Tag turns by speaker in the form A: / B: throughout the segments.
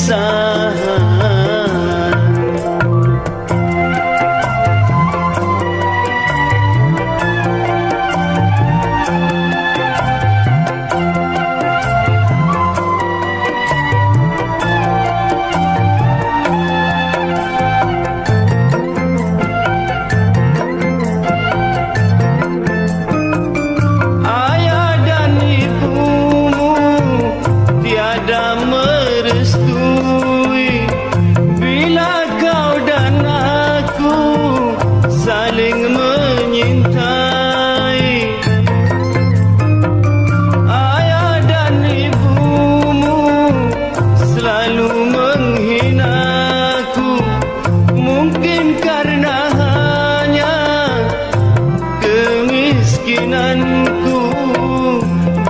A: perpisahan.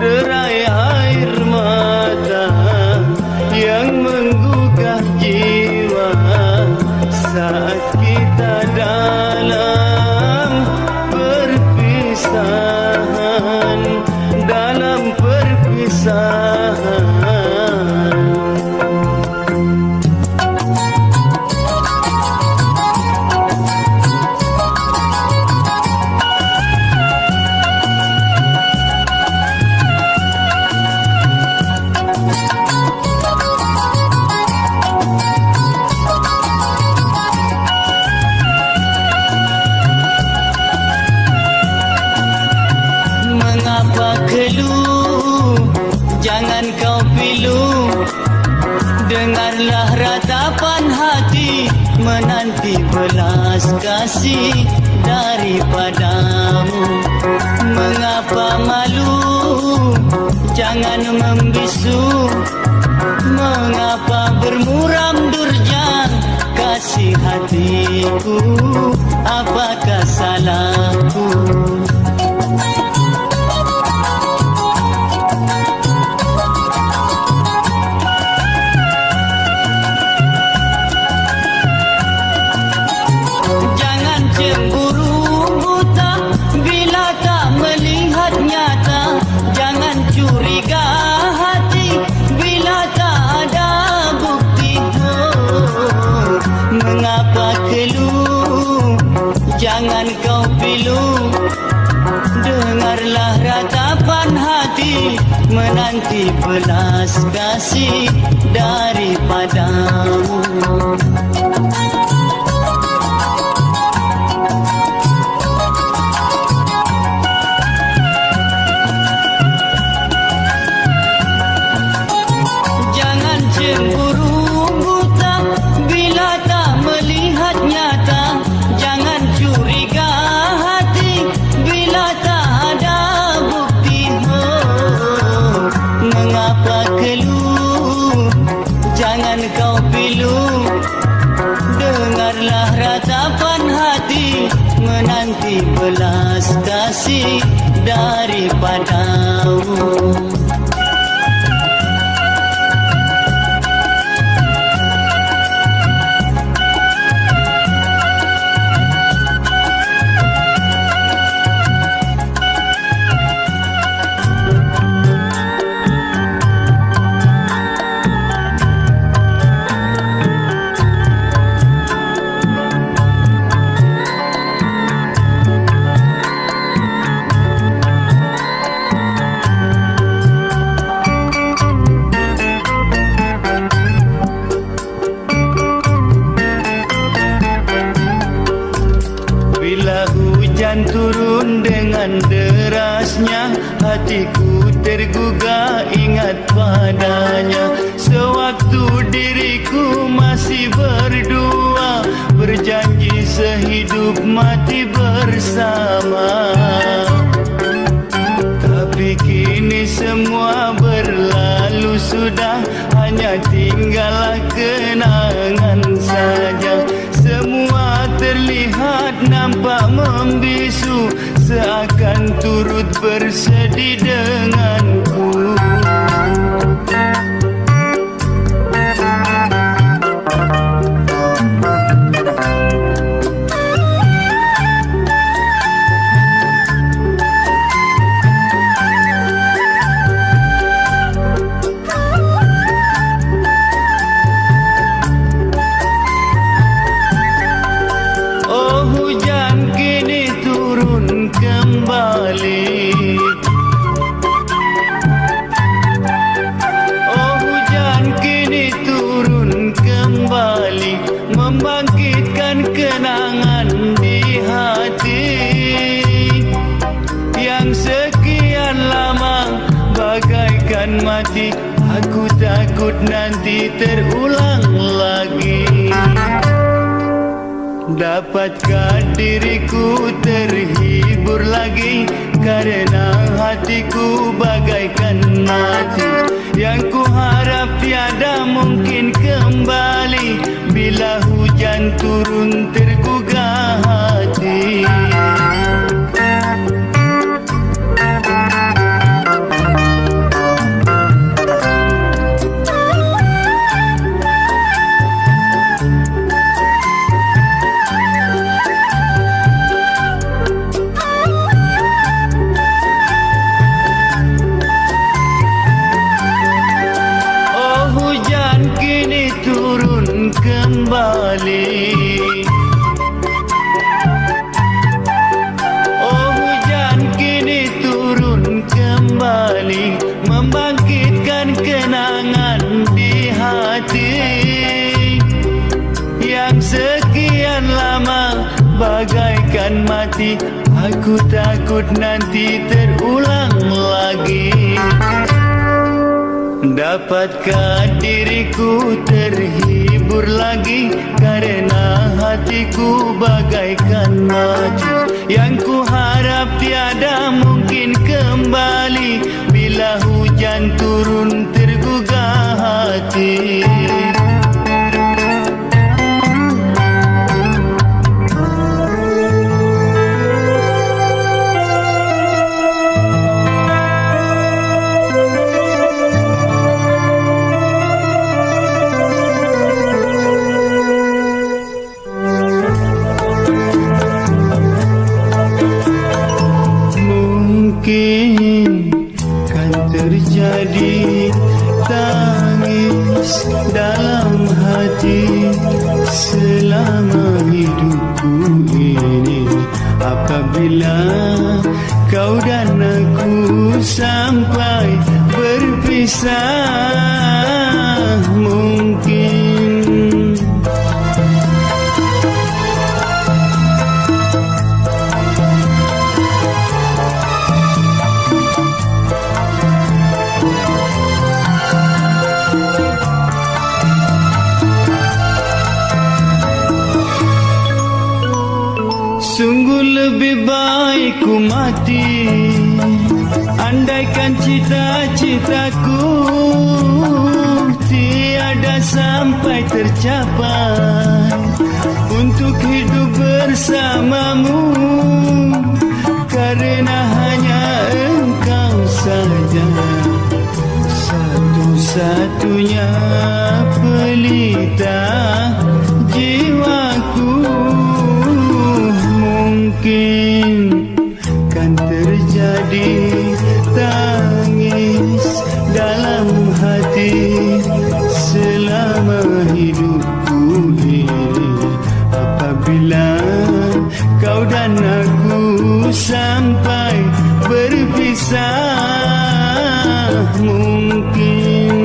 A: Derai air mata yang menggugah jiwa saat kita dalam perpisahan, dalam perpisahan. Jangan kau pilu, dengarlah ratapan hati menanti belas kasih daripadamu. Mengapa malu, jangan membisu, mengapa bermuram durja kasih hatiku, apakah salahku? Mengapa keluh, jangan kau pilu, dengarlah ratapan hati menanti belas kasih daripadamu. Jangan cemburu buta bila tak melihat nyata, jangan curiga hati bila tak ada bukti. Mengapa keluh, jangan kau pilu, dengarlah ratapan hati menanti belas kasih daripadamu. Hujan turun dengan derasnya, hatiku tergugah ingat padanya. Sewaktu diriku masih berdua, berjanji sehidup mati bersama. Tapi kini semua berlalu sudah, hanya tinggallah kenangan saja. Semua terlihat nampak membisu, seakan turut bersedih denganku. takut nanti terulang lagi. Dapatkah diriku terhibur lagi, karena hatiku bagaikan mati. Yang ku harap tiada mungkin kembali, bila hujan turun tergugah hati. Kembali, oh hujan kini turun kembali, membangkitkan kenangan di hati yang sekian lama bagaikan mati. Aku takut nanti terulang lagi. Dapatkah diriku terhibur lagi, karena hatiku bagaikan mati. Yang ku harap tiada mungkin kembali, bila hujan turun tergugah hati. Mungkin kan terjadi tangis dalam hati selama hidupku ini, apabila kau dan aku sampai berpisah. Mungkin sungguh lebih baik ku mati, andaikan cita-citaku tiada sampai tercapai, untuk hidup bersamamu, karena hanya engkau saja satu-satunya pelita jiwaku. Mungkin kan terjadi tangis dalam hati selama hidupku ini, apabila kau dan aku sampai berpisah. Mungkin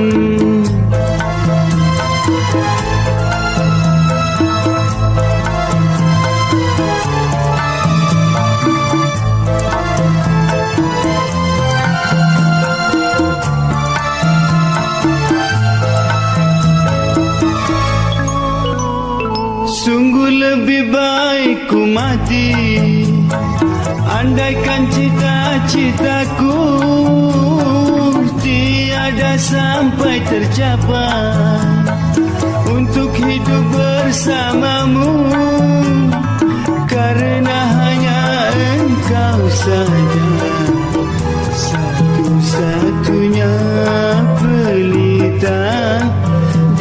A: sungguh lebih baik ku mati, andaikan cita-citaku tiada sampai tercapai, untuk hidup bersamamu, karena hanya engkau saja satu-satunya pelita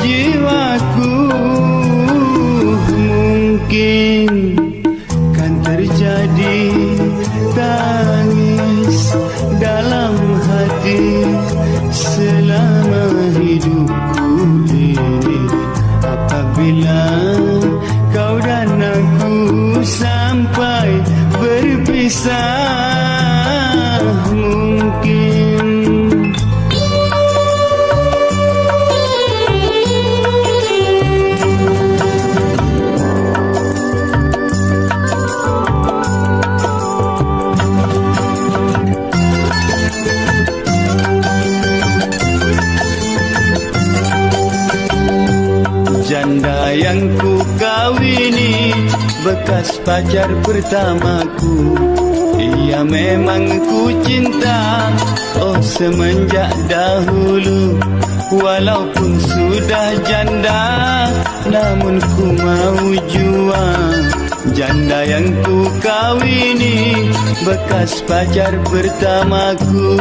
A: jiwaku. Mungkin kan terjadi tangis dalam hati selama hidupku ini, apabila kau dan aku sampai berpisah. Mungkin yang ku kawini, bekas pacar pertamaku. Ia memang ku cinta, oh semenjak dahulu. Walaupun sudah janda, namun ku mau jua. Janda yang ku kawini, bekas pacar pertamaku.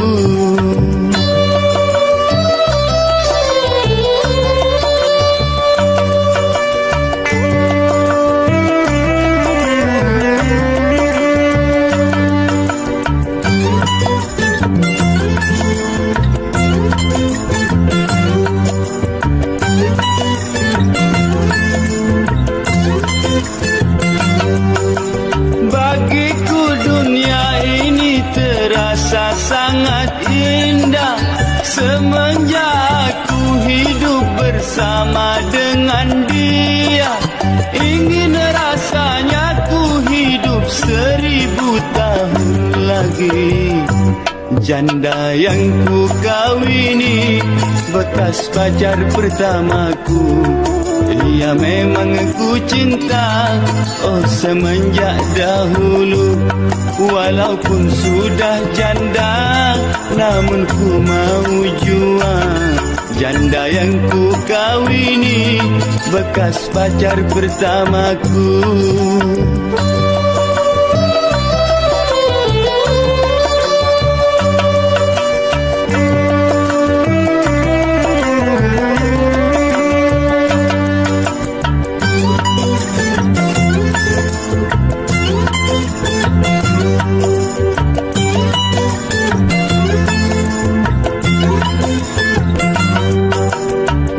A: Sangat indah semenjak ku hidup bersama dengan dia. Ingin rasanya ku hidup 1000 tahun lagi. Janda yang ku kawini, bekas pacar pertamaku. Ia memang ku cinta, oh semenjak dahulu. Walaupun sudah janda, namun ku mau jua. Janda yang ku kawini, bekas pacar pertamaku.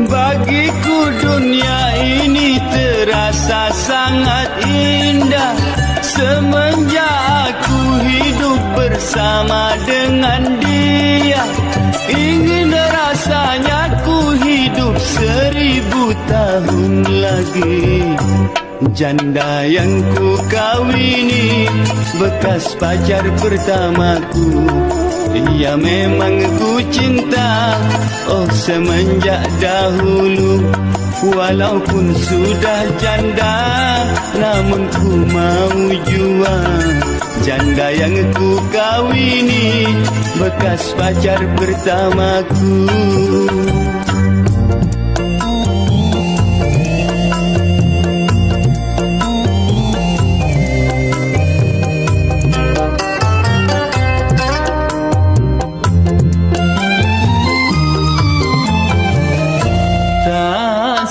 A: Bagiku dunia ini terasa sangat indah semenjak aku hidup bersama dengan dia. Ingin rasanya ku hidup 1000 tahun lagi. Janda yang ku kawini, bekas pacar pertamaku. Ia memang ku cinta, oh semenjak dahulu. Walaupun sudah janda, namun ku mau jua. Janda yang ku kawini, bekas pacar pertamaku.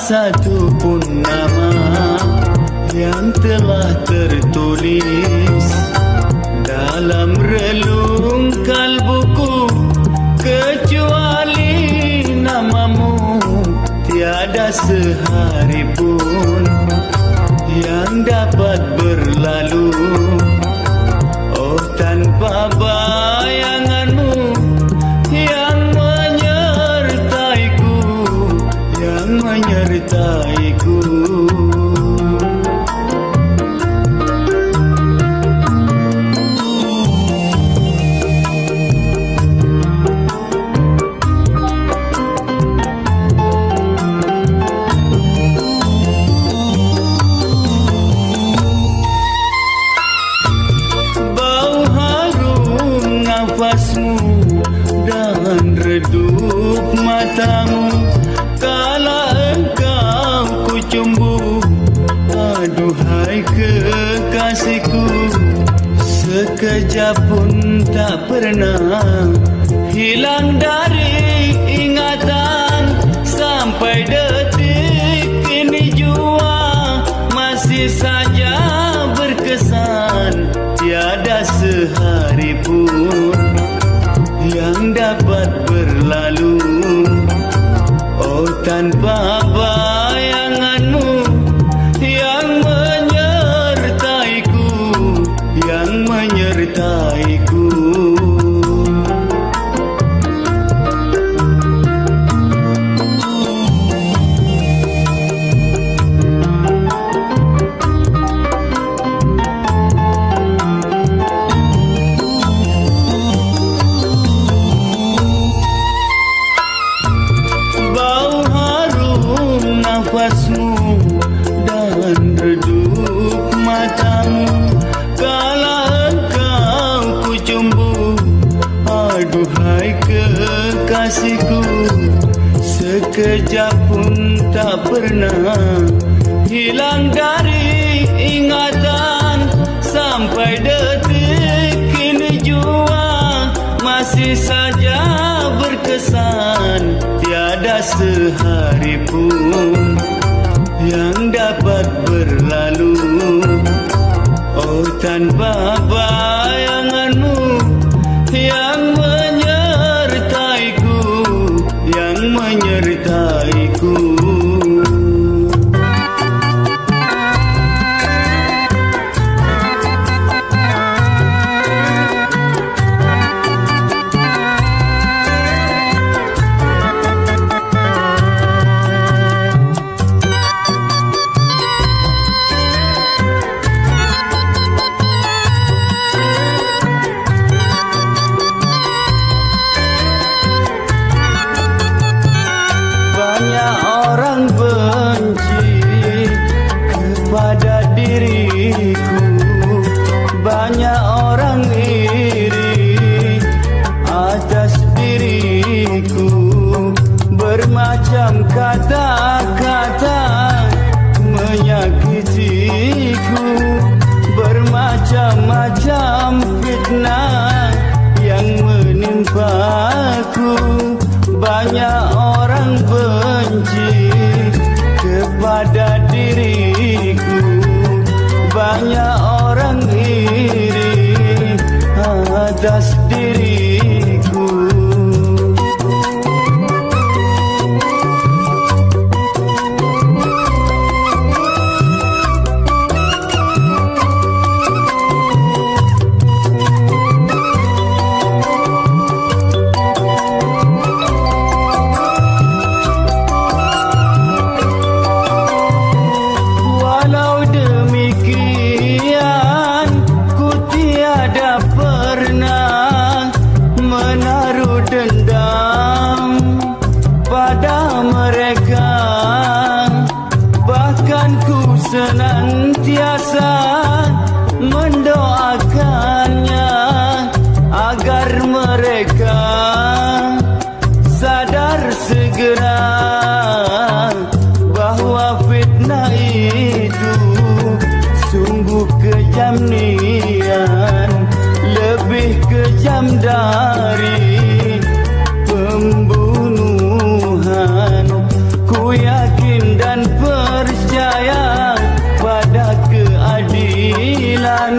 A: Satu pun nama yang telah tertulis dalam relung kalbuku, kecuali namamu. Tiada sehari pun yang dapat berlalu, oh tanpa bayanganmu yang menyertaiku, yang menyertaiku. Bau harum nafasmu dan redup matamu kala engkau ku cumbu. Aduhai kekasihku, sekejap pun tak pernah hilang dari ingatan. Sampai detik ini jua masih saja berkesan. Tiada sehari pun yang dapat berlalu, oh tanpa bayanganmu yang menyertaiku, yang menyertaiku. sekejap pun tak pernah hilang dari ingatan. Sampai detik ini jua masih saja berkesan. Tiada sehari pun yang dapat berlalu, oh tanpa bayanganmu yang menyertaiku, yang menyertaiku. Banyak orang benci kepada diriku, banyak orang iri atas diriku. Bermacam kata-kata menyakitiku, bermacam-macam fitnah yang menimpaku. Banyak orang benci kepada diriku, banyak orang iri atas diriku. Senantiasa mendoakannya agar mereka sadar segera bahwa fitnah itu sungguh kejam niat, lebih kejam dari pembunuhan. Ku yakin dan percaya pada keadilan,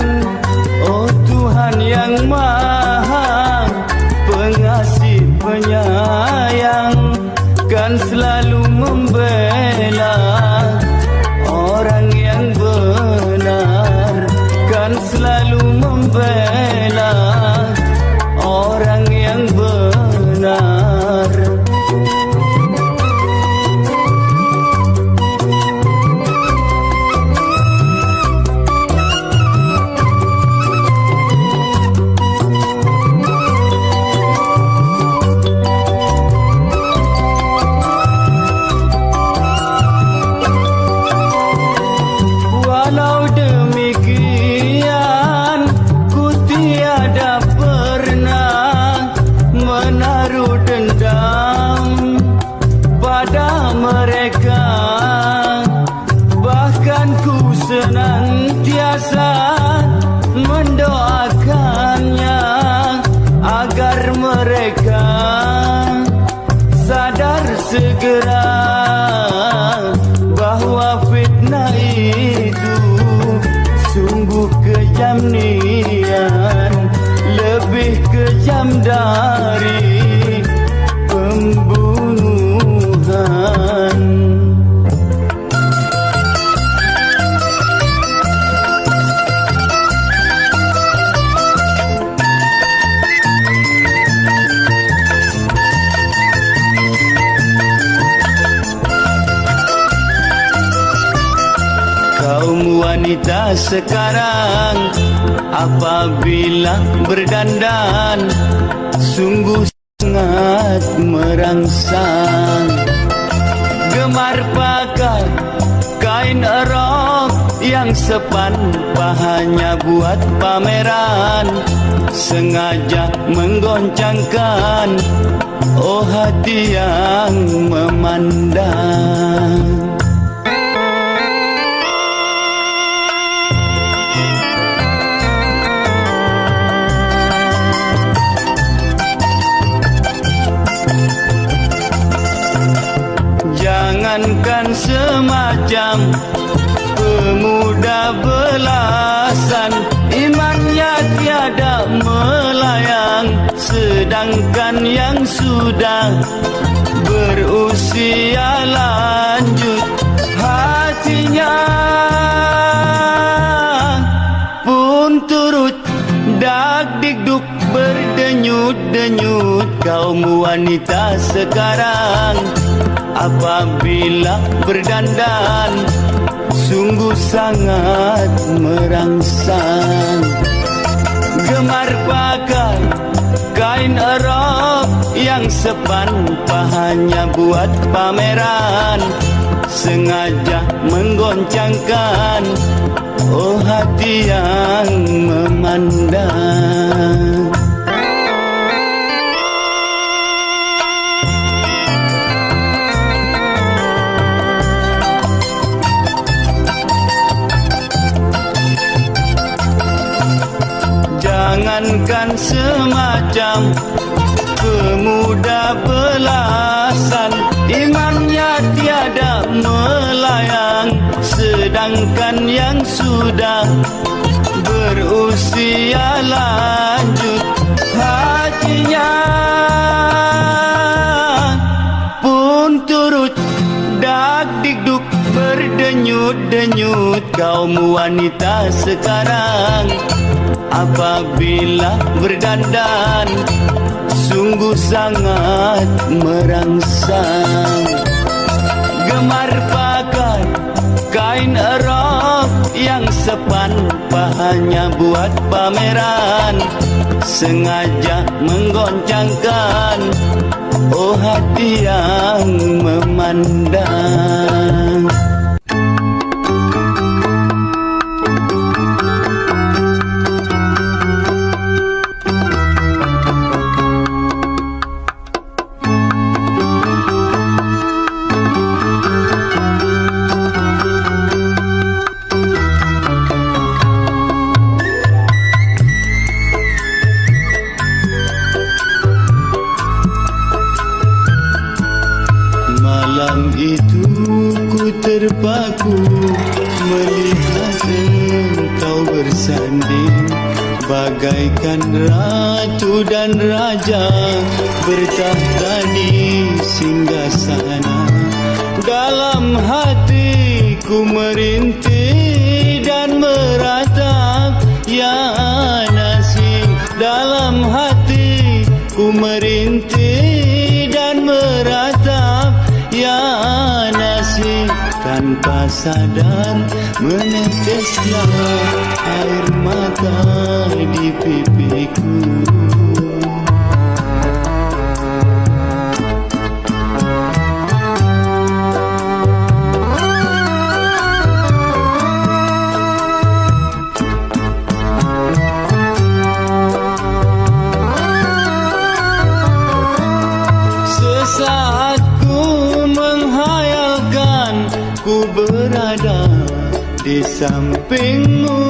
A: oh Tuhan yang Maha Pengasih Penyayang, kan selalu membela orang yang benar, kan selalu membela orang yang benar. Walau demikian, ku tiada pernah menaruh dendam pada mereka. Bahkan ku senantiasa mendoakannya agar mereka sadar segera bahwa fitnah itu sungguh kejam niat, lebih kejam dari pembunuhan. Kaum wanita sekarang apabila berdandan sungguh sangat merangsang. Gemar pakai kain rok yang sepan, pahanya buat pameran, sengaja menggoncangkan oh hati yang memandang. Jangankan semacam pemuda belasan, imannya tiada melayang. Sedangkan yang sudah berusia lanjut, hatinya pun turut dak-dikduk berdenyut-denyut. Kaum wanita sekarang apabila berdandan sungguh sangat merangsang. Gemar pakai kain erop yang sepan, hanya buat pameran, sengaja menggoncangkan oh hati yang memandang. Jangankan semacam pemuda belasan, imannya tiada melayang. Sedangkan yang sudah berusia lanjut, hatinya pun turut dak-dikduk berdenyut-denyut. Kaum wanita sekarang apabila berdandan sungguh sangat merangsang. Gemar pakai kain erop yang sepan, hanya buat pameran, sengaja menggoncangkan oh hati yang memandang. Malam itu ku terpaku melihat engkau bersanding, bagaikan ratu dan raja bertahta di singgasana. Dalam hatiku merintih dan meratap, ya nasib. Dalam hatiku merintih dan meratap, ya nasib. Tanpa sadar meneteslah air mata di pipiku. Sesaat ku menghayalkan ku berada di sampingmu,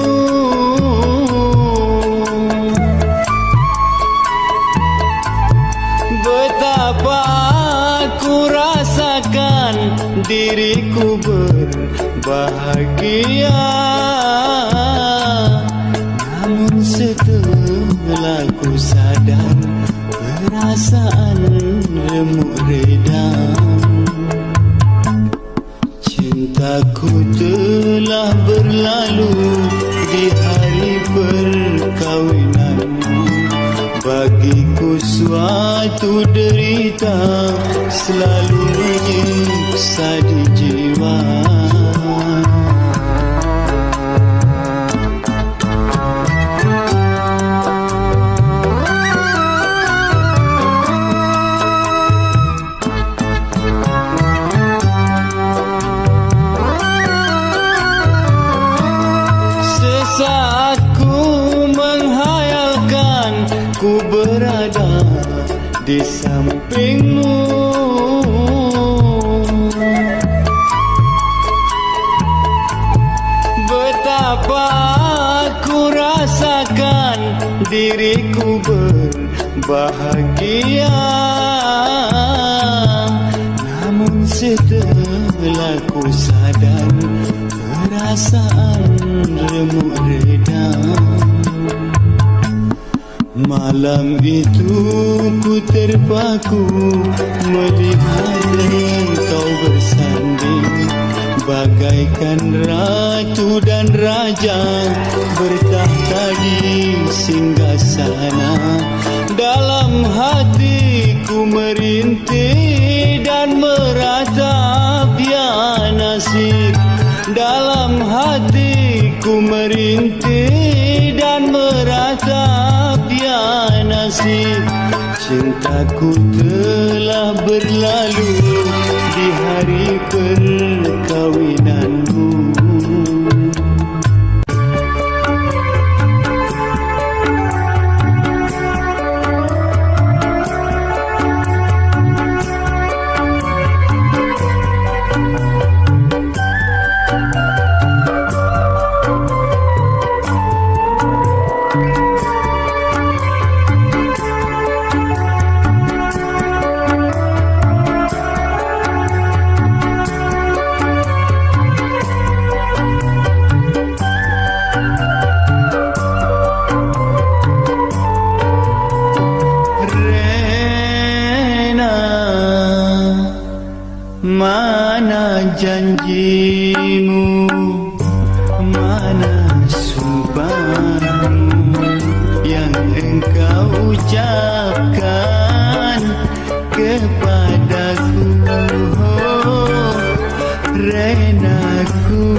A: betapa ku rasakan diriku berbahagia. Namun setelah ku sadar, perasaan remuk redam. Cintaku telah berlalu di hari perkahwinanmu. Bagiku suatu derita selalu menyiksa di jiwa. Saat ku menghayalkan ku berada di samping diriku berbahagia. Namun setelah ku sadar, perasaan remuk redam. Malam itu ku terpaku melihat engkau bersanding, bagaikan ratu dan raja bertahta di singgasana. Dalam hatiku merintih dan meratap ya nasib. Dalam hatiku merintih dan meratap ya nasib. Cintaku telah berlalu di hari perkahwinanmu. Mana janjimu, mana sumpahmu yang engkau ucapkan kepadaku, oh, Renaku.